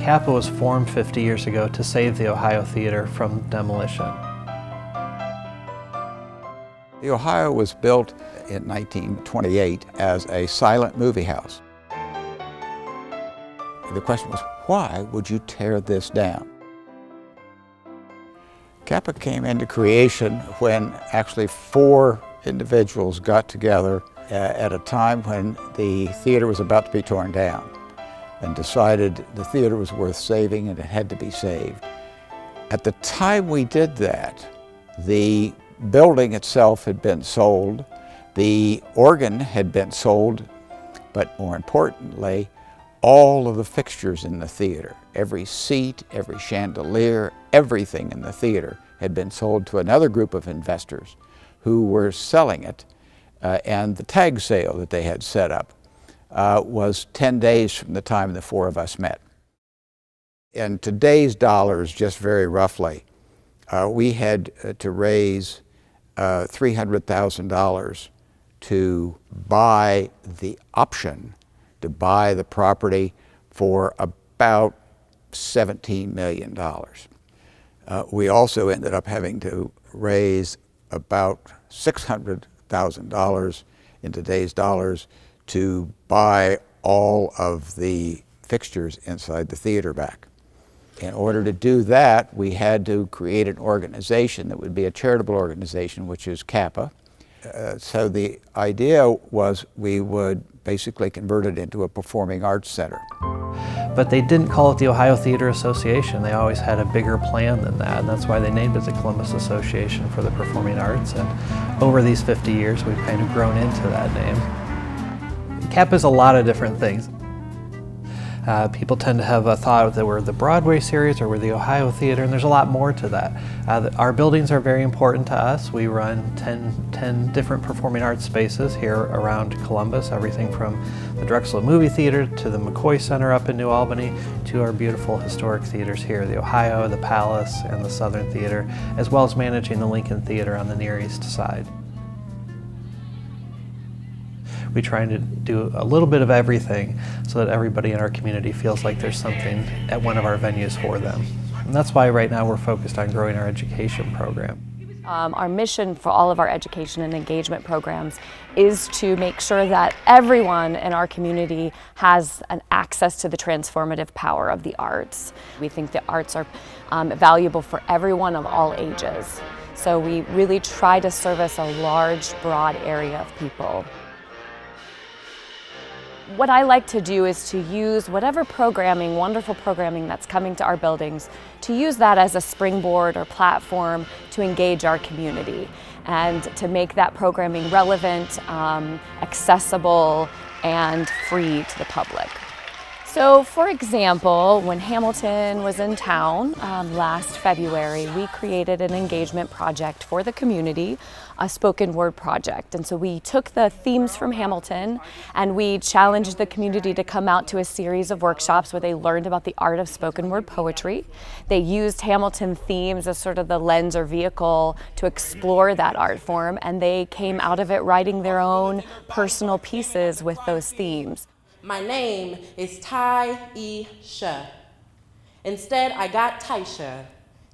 CAPA was formed 50 years ago to save the Ohio Theater from demolition. The Ohio was built in 1928 as a silent movie house. The question was, why would you tear this down? CAPA came into creation when actually 4 individuals got together at a time when the theater was about to be torn down and decided the theater was worth saving and it had to be saved. At the time we did that, the building itself had been sold, the organ had been sold, but more importantly, all of the fixtures in the theater, every seat, every chandelier, everything in the theater had been sold to another group of investors who were selling it, and the tag sale that they had set up was 10 days from the time the 4 of us met. In today's dollars, just very roughly, we had to raise $300,000 to buy the option to buy the property for about $17 million. We also ended up having to raise about $600,000 in today's dollars to buy all of the fixtures inside the theater back. In order to do that, we had to create an organization that would be a charitable organization, which is CAPA. So the idea was we would basically convert it into a performing arts center. But they didn't call it the Ohio Theater Association. They always had a bigger plan than that, and that's why they named it the Columbus Association for the Performing Arts. And over these 50 years, we've kind of grown into that name. CAPA is a lot of different things. People tend to have a thought that we're the Broadway series or we're the Ohio Theater, and there's a lot more to that. Our buildings are very important to us. We run 10 different performing arts spaces here around Columbus, everything from the Drexel Movie Theater to the McCoy Center up in New Albany to our beautiful historic theaters here, the Ohio, the Palace, and the Southern Theater, as well as managing the Lincoln Theater on the Near East Side. We try to do a little bit of everything so that everybody in our community feels like there's something at one of our venues for them. And that's why right now we're focused on growing our education program. Our mission for all of our education and engagement programs is to make sure that everyone in our community has an access to the transformative power of the arts. We think the arts are valuable for everyone of all ages. So we really try to service a large, broad area of people. What I like to do is to use whatever programming, wonderful programming that's coming to our buildings, to use that as a springboard or platform to engage our community and to make that programming relevant, accessible, and free to the public. So, for example, when Hamilton was in town last February, we created an engagement project for the community, a spoken word project. And so we took the themes from Hamilton and we challenged the community to come out to a series of workshops where they learned about the art of spoken word poetry. They used Hamilton themes as sort of the lens or vehicle to explore that art form, and they came out of it writing their own personal pieces with those themes. My name is Ty-E-Sha. Instead, I got Taisha,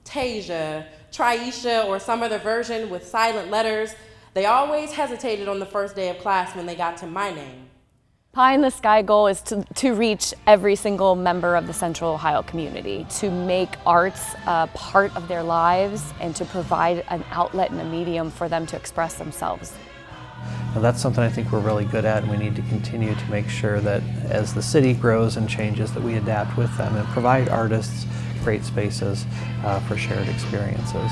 Tasia, Triesha, or some other version with silent letters. They always hesitated on the first day of class when they got to my name. Pie in the Sky goal is to reach every single member of the Central Ohio community, to make arts a part of their lives and to provide an outlet and a medium for them to express themselves. And that's something I think we're really good at, and we need to continue to make sure that as the city grows and changes that we adapt with them and provide artists great spaces for shared experiences.